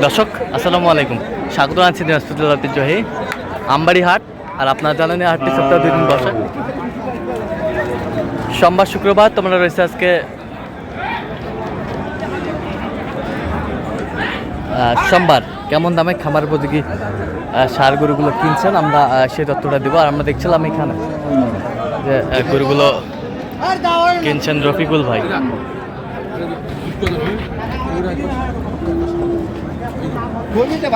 দর্শক আসসালামু আলাইকুম, স্বাগত আছি দিনাজপুর ঐতিহ্যবাহী আমবাড়ি হাট। আর আপনারা জানেন এই হাটটি সপ্তাহে 2 দিন বসে, সোমবার শুক্রবার। তোমরা রয়েছে আজকে সোমবার। কেমন দামে খামার উপযোগী সার গরুগুলো কিনছেন আমরা সেই তথ্যটা দেবো। আর আমরা দেখছিলাম এখানে যে গরুগুলো কিনছেন রফিকুল ভাই।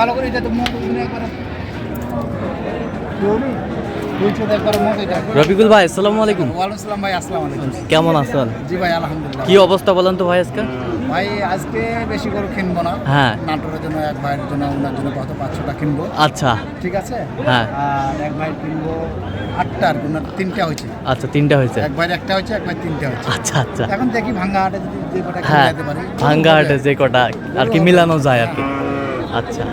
ভালো করে রফিকুল ভাই আসসালামু আলাইকুম। ওয়ালাইকুম আসসালাম ভাই, আসসালামু আলাইকুম। কেমন আছেন? জি ভাই আলহামদুলিল্লাহ। কি অবস্থা বলেন তো ভাই আজকে? ভাই আজকে বেশি করে কিনবো না, হ্যাঁ নাটোরের জন্য এক ভাইয়ের জন্য, ওনার জন্য কত 500টা কিনবো। আচ্ছা ঠিক আছে, হ্যাঁ। আর এক ভাই কিনবো 8টা, আর ওনার 3টা হয়েছে। আচ্ছা 3টা হয়েছে, এক ভাইয়ের 1টা হয়েছে, এক ভাই 3টা হয়েছে। আচ্ছা আচ্ছা। এখন দেখি ভাঙ্গা হাটে যদি যে কটা হ্যাঁ কিনতে পারি, ভাঙ্গা হাটে যে কটা আর কি মিলানো যায় আর কি। আচ্ছা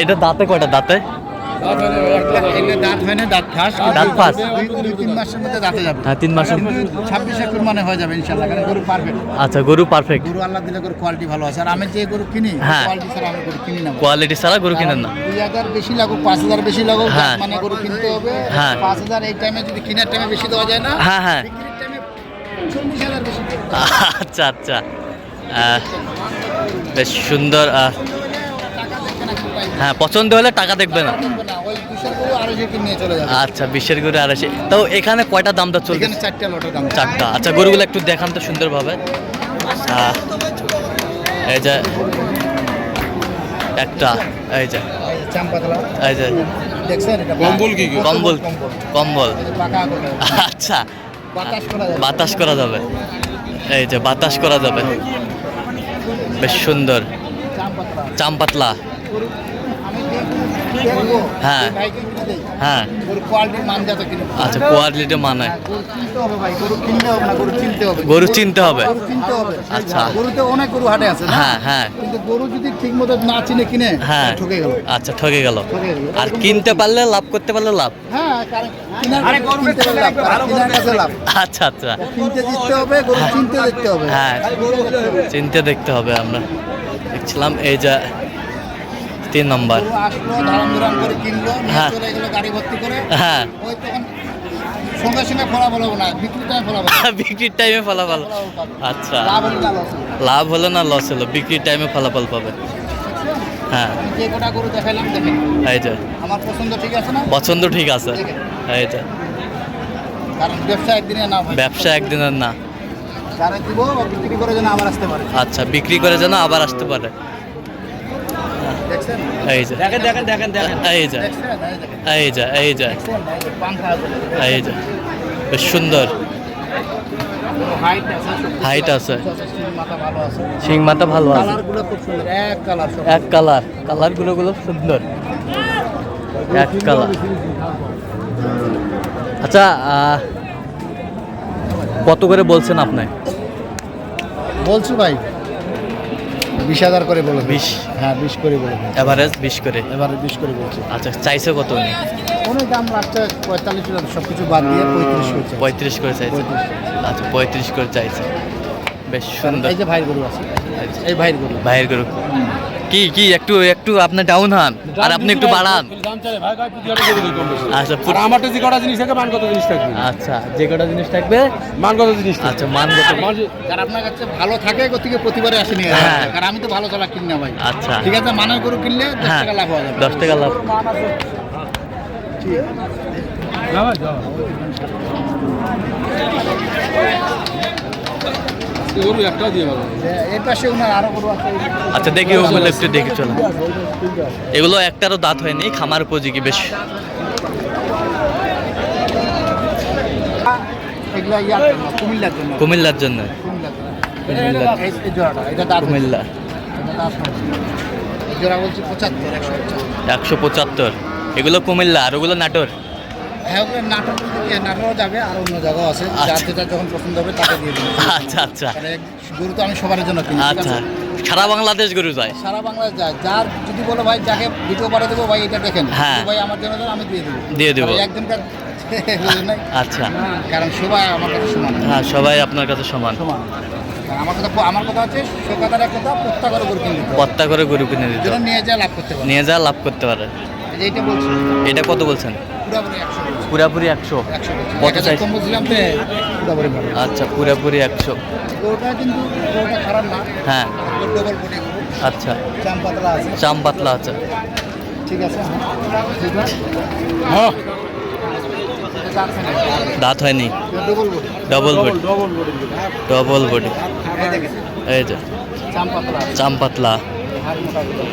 এটা দাঁতে কয়টা? দাঁতে দাঁত হয় না, দাঁত ফাঁস। দাঁত ফাঁস। 2-3 মাসের মধ্যে দাঁতে যাবে। হ্যাঁ 3 মাসের। 26 কুরবানি হয়ে যাবে ইনশাআল্লাহ, কারণ গরু পারফেক্ট। আচ্ছা গরু পারফেক্ট, গরু আল্লাহ দিলে গরু কোয়ালিটি ভালো আছে। আর আমি যে গরু কিনি হ্যাঁ। কোয়ালিটি ছাড়া আমি গরু কিনি না। কোয়ালিটি ছাড়া গরু কিনেন না? 2000 বেশি লাগুক, 5000 বেশি লাগুক, হ্যাঁ। মানে গরু কিনতে হবে। হ্যাঁ। 5000 এই টাইমে যদি কেনার টাইমে বেশি দেওয়া যায় না, হ্যাঁ হ্যাঁ। বিক্রির টাইমে 40000 বেশি দেওয়া আচ্ছা আচ্ছা। বেশ সুন্দর। টাকা দেখবে না কি ভাই, হ্যাঁ পছন্দ হলে টাকা দেখবে না। কিনবে না। ওই 200 গরু আরো যে কিনে নিয়ে চলে যাবে। আচ্ছা 20-এর গরু 250। তো এখানে কয়টা দাম দর চলছে? এখানে 4টা লটের দাম। 4টা। আচ্ছা গরুগুলো একটু দেখান তো সুন্দরভাবে। এই যে একটা, এই যে চাম্পাতলা, এই যে দেখছেন এটা কম্বল কি? কম্বল। কম্বল এই যে পাকা করে আচ্ছা বাতাস করা যাবে। বাতাস করা যাবে, এই যে বাতাস করা যাবে। বেশ সুন্দর চাম্পাতলা চামপাতলা। গরু আমি দেখবো, হ্যাঁ। এই ভাইকে কিনে দেই। হ্যাঁ গরু কোয়ালিটির মান যত কিনে। আচ্ছা কোয়ালিটি মানে গরু কিনতে হবে ভাই, গরু কিনতে হবে না, গরু চিনতে হবে। গরু চিনতে হবে। গরু কিনতে হবে। আচ্ছা। গরুতে অনেক গরু হাটে আছে না? হ্যাঁ হ্যাঁ কিন্তু গরু যদি ঠিক মতো না চিনে কিনে, হ্যাঁ। ঠকে গেল। আচ্ছা ঠকে গেল। ঠকে গেল। আর কিনতে পারলে লাভ, করতে পারলে লাভ। হ্যাঁ, কারণ কিনতে পারলে লাভ, কিনার কাছে লাভ। আচ্ছা আচ্ছা। কিনতে দিতে হবে, গরু চিনতে দেখতে হবে। হ্যাঁ চিনতে দেখতে হবে। আমরা দেখছিলাম এই যে 3 নম্বর। গরু আসলো, ধারাম ধরাম করে কিনলো, নিয়ে হ্যাঁ। চলে গেলো গাড়ি ভর্তি করে। হ্যাঁ ওই তখন সঙ্গে সঙ্গে ফলাফল হবে না, বিক্রি টাইম ফলাফল হবে। বিক্রির টাইমে ফলাফল। আচ্ছা লাভ হলে না লস হবে। লাভ হলো না লস হলো, বিক্রির টাইমে ফলাফল পাবে। হ্যাঁ আমি যে কটা গরু দেখাইলাম দেখেন, এই যে আমার পছন্দ ঠিক আছে না? পছন্দ ঠিক আছে। এই যে কারণ ব্যবসা একদিনে না ভাই, ব্যবসা একদিনের না। যারা দিব বিক্রি করে যেন আবার আসতে পারে। আচ্ছা বিক্রি করে যেন আবার আসতে পারে। দেখছেন? এই যে দেখেন দেখেন দেখেন দেখেন এই যে দেখছেন? এই দেখেন। এই যে এই যে দেখছেন? এই যে পাংখা আছে। এই যে বেশ সুন্দর হাইট আছে, হাইট আছে, সিং মাথা ভালো আছে। শিং মাথা ভালো আছে। কালারগুলো খুব সুন্দর, এক কালার সব। এক কালার, কালারগুলো সুন্দর, এক কালার। আচ্ছা কত করে বলছেন আপনি? বলছি ভাই 20,000 করে বলে। 20? হ্যাঁ 20 করে বলে। এভারেজ 20 করে। এবারে 20 করে বলছি। আচ্ছা চাইছে কত উনি? কোনো দাম লাস্টে 45 সব কিছু বাদ দিয়ে 35 করছে। 35 করে চাইছে। 35। আচ্ছা 35 করে চাইছে। বেশ সুন্দর। এই যে ভাইয়ের গরু আছে, এই ভাইয়ের গরু। ভাইয়ের গরু কি কি একটু একটু আপনি ডাউন হন আর আপনি একটু বাড়ান। আচ্ছা আর আমারটা যে কটা জিনিস থাকে মান কত জিনিস থাকবে। আচ্ছা যে কটা জিনিস থাকবে মান কত জিনিস থাকবে। আচ্ছা মান কত? আর আপনার কাছে ভালো থাকে গতিকে প্রতিবারে আসেনি। হ্যাঁ। কারণ আমি তো ভালো চালা কিনি না ভাই। আচ্ছা ঠিক আছে, মানের গরু কিনলে 10 হ্যাঁ টাকা লাভ হওয়া যাবে। 10 টাকা লাভ। গরু একটাও দিয়ে ভালো। এই পাশে ওনার আরো গরু আছে। আচ্ছা দেখি ওগুলো একটু দেখে চলো। এগুলো একটারও দাঁত হয়নি, খামার উপযোগী বেশ। এগুলো ইয়ার জন্য, কুমিল্লার জন্য। কুমিল্লার জন্য। কুমিল্লার জন্য। এই জোড়াটা, এটা দাঁত হয়েছে। কুমিল্লা এটা দাঁত হয়েছে। এই জোড়া বলছি 75, 150। 175। এগুলো কুমিল্লা আর ওগুলো নাটোর। হ্যাঁ, ওগুলো নাটোরও যাবে, আর অন্য জায়গাও আছে। যার আচ্ছা। যেটা যখন পছন্দ হবে তাকে দিয়ে দেবো। আচ্ছা আচ্ছা গরু তো আমি সবার জন্য কিনি। ঠিক আচ্ছা। আছে? সারা বাংলাদেশ গরু যায়। সারা বাংলায় যায়। যার যদি বলো ভাই যাকে ভিডিও পাঠিয়ে দেবো, ভাই এটা দেখেন, হ্যাঁ। ভাই আমার জন্য দেন, আমি দিয়ে দেবো। দিয়ে দেবো। একজনকার বুঝলেন নাই? আচ্ছা কারণ সবাই আমার কাছে সমান। হ্যাঁ সবাই আপনার কাছে সমান। সমান। আমার কথা হচ্ছে শোকাতার এক কথা পত্তা করে গরু কিনে দিতে হবে। পত্তা করে গরু কিনে দিত, যেন নিয়ে যা লাভ করতে পারে। নিয়ে যা লাভ করতে পারে। এই যে এইটা বলছি এটা কত বলছেন? পুরোপুরি 100 বলছি। পুরাপুরি 100। 100 বলছি। কত 1000 চাইছে? কম বলছিলাম তো পুরোপুরি ভালো। আচ্ছা, পুরাপুরি 100। গরুটা কিন্তু গরুটা খারাপ না, হ্যাঁ, ডবল বডি গরু, আচ্ছা, চাম পাতলা আছে। চাম পাতলা আছে। ঠিক আছে, ঠিক আছে। হ্যাঁ এটা যাচ্ছে না, দাঁত হয়নি, double body. Double body, double body. এই দেখেন এই যে চাম পাতলা আছে, চাম পাতলা। হাড় মোটা গরু।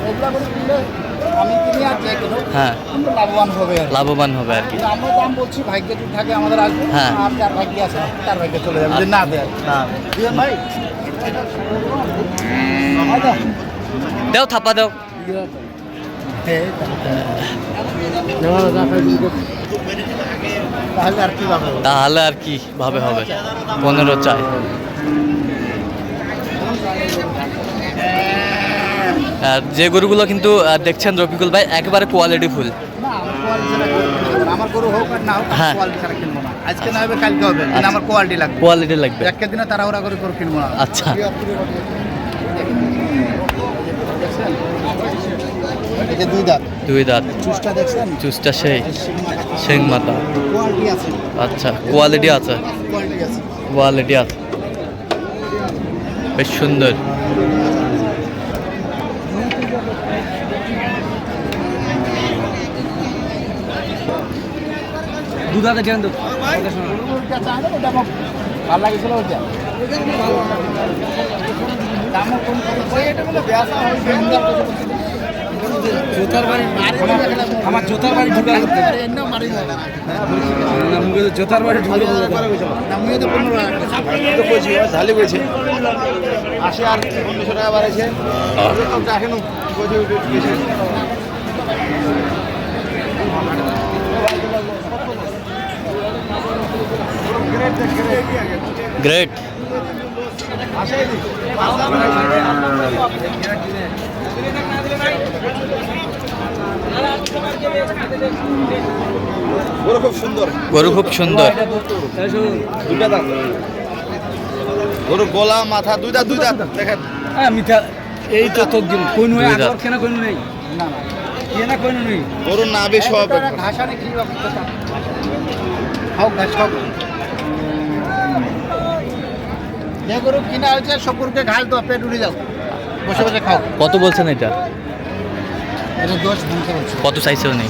এগুলা গরু কিনলে আমি কিনি আর যে কিনো হ্যাঁ, কিন্তু লাভবান হবে আর কি। লাভবান হবে আর কি। কিন্তু আমরা দাম বলছি, ভাগ্য যদি থাকে আমাদের আসবে, হ্যাঁ। আর যার ভাগ্য আছে তার ভাগ্য চলে যাবে, যদি না দেয়। না, বুঝলেন ভাই? দেও থাপা দেও। তাহলে আর কি ভাবে? তাহলে আর কি ভাবে হবে? 15 চাই। আর যে গরুগুলো কিন্তু দেখছেন রফিকুল ভাই, একেবারে কোয়ালিটি ফুল। না, আমার গরু হোক আর না হোক, হ্যাঁ। কোয়ালিটি ছাড়া কিনবো না। আজকে না হবে কালকে হবে, কিন্তু আমার কোয়ালিটি লাগবে। কোয়ালিটি লাগবে। একটা দিনে তাড়াহুড়া করে গরু কিনবো না। আচ্ছা। এই যে দুই দাঁত, দুই দাঁত, চুষটা দেখছেন? চুসটা সেই সিং মাথা। কোয়ালিটি আছে, আচ্ছা, কোয়ালিটি আছে, কোয়ালিটি আছে। কোয়ালিটি আছে, বেশ সুন্দর। দুধাতে কেন ওইটা চাই না, ওইটা আমার ভালো লাগছিল ওইটা। দামও কম করেছে, এটা বলে বেচা হয়, বেঙ্গল কিছু করছে না। জোতার বাড়ি আমার জোতার বাড়ি ঢুকা আরে এন্না মারি না। মুখে জোতার বাড়ি ঢুকে নামিয়ে তো 15 টাকা। তো কইছি ঝালি কইছে 80 আর 1900 টাকা বাড়াইছে। দেখেন গ্রেট। গরু খুব সুন্দর, গরু খুব সুন্দর। দুইটা দাঁত গরু, গলা মাথা দুইটা দেখেন। মিঠা এই তো তোর দিন কোন দুই দাঁত। আগর কেন কোন নেই না না, কেনা কোন নেই গরুর না বেশি হবে। ঘাস আনে কি খাও, ঘাস খাও। যে গরু কিনা হয়েছে সব গরুকে ঘাস দাও, পেট উড়ে যাও, বসে বসে খাও। কত বলছেন এটা? এটা 10 ভাঙতে বলছে। কত চাইছেও নেই?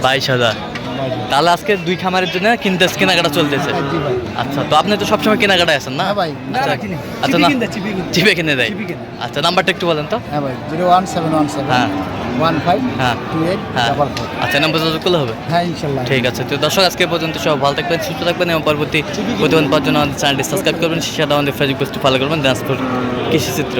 22,000। তাহলে আজকে দুই খামারের জন্য কেনাকাটা চলতেছে। আচ্ছা, তো আপনি তো সবসময় কেনাকাটায় আছেন না? হ্যাঁ ভাই। আচ্ছা, আচ্ছা না, চিপে কিনে দেয়। আচ্ছা, নাম্বারটা একটু বলেন তো। হ্যাঁ ভাই, 01717 হ্যাঁ 15 হ্যাঁ 28 হ্যাঁ, 44। আচ্ছা, নাম্বার যোগাযোগ করলে হবে। হ্যাঁ ইনশাল্লাহ। ঠিক আছে, তো দর্শক আজকে পর্যন্ত সব ভালো থাকবেন, সুস্থ থাকবেন এবং পরবর্তী প্রতিবেদন পাওয়ার জন্য আমাদের চ্যানেলটি সাবস্ক্রাইব করবেন, সেটা আমাদের ফেসবুক পেজটি ফলো করবেন, ডান্স ফর কৃষি চিত্র।